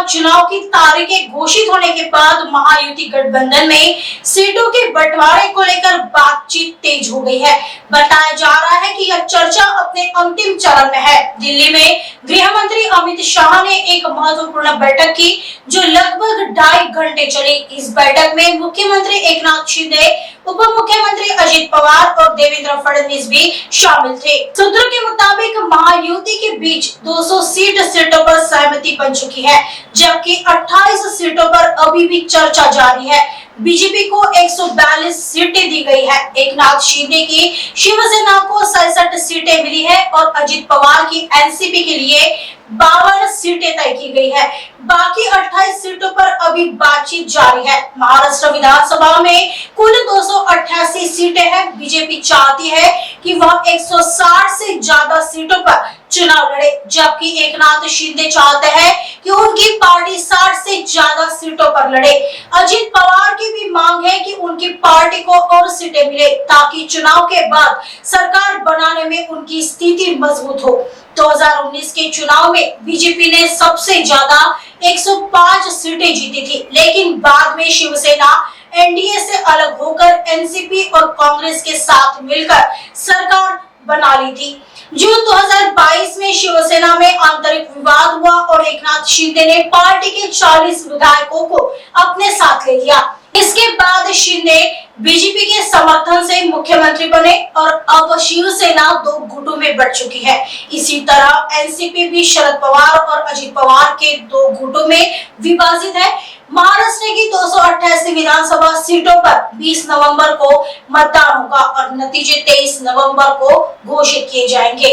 चुनाव की तारीखें घोषित होने के बाद महायुति गठबंधन में सीटों के बंटवारे को लेकर बातचीत तेज हो गई है। बताया जा रहा है कि यह चर्चा अपने अंतिम चरण में है। दिल्ली में गृह मंत्री अमित शाह ने एक महत्वपूर्ण बैठक की जो लगभग 2.5 घंटे चली। इस बैठक में मुख्यमंत्री एकनाथ शिंदे, उप मुख्यमंत्री अजित पवार और देवेंद्र फडणवीस भी शामिल थे। सूत्रों के मुताबिक महायुति के बीच 200 सीटों पर सहमति बन चुकी है, जबकि 28 सीटों पर अभी भी चर्चा जारी है। बीजेपी को 142 सीटें दी गई है। एकनाथ शिंदे की शिवसेना को 67 सीटें मिली है और अजित पवार की एनसीपी के लिए 52 सीटें तय की गई है। बाकी 28 सीटों पर अभी बातचीत जारी है। महाराष्ट्र विधानसभा में कुल 288 सीटें हैं। बीजेपी चाहती है कि वह 160 से ज्यादा सीटों पर चुनाव लड़े, जबकि एकनाथ शिंदे चाहते हैं कि उनकी पार्टी 60 से ज्यादा सीटों पर लड़े। अजित पवार की भी मांग है कि उनकी पार्टी को और सीटें मिले ताकि चुनाव के बाद सरकार बनाने में उनकी स्थिति मजबूत हो। 2019 के चुनाव में बीजेपी ने सबसे ज्यादा 105 सीटें जीती थी, लेकिन बाद में शिवसेना एनडीए से अलग होकर एनसीपी और कांग्रेस के साथ मिलकर सरकार बना ली थी। जून 2022 में शिवसेना में आंतरिक विवाद हुआ और एकनाथ शिंदे ने पार्टी के 40 विधायकों को अपने साथ ले लिया। इसके बाद शिंदे बीजेपी के समर्थन से मुख्यमंत्री बने और अब शिवसेना 2 गुटों में बढ़ चुकी है। इसी तरह एनसीपी भी शरद पवार और अजित पवार के 2 गुटों में विभाजित है। महाराष्ट्र की 288 विधानसभा सीटों पर 20 नवंबर को मतदान होगा और नतीजे 23 नवंबर को घोषित किए जाएंगे।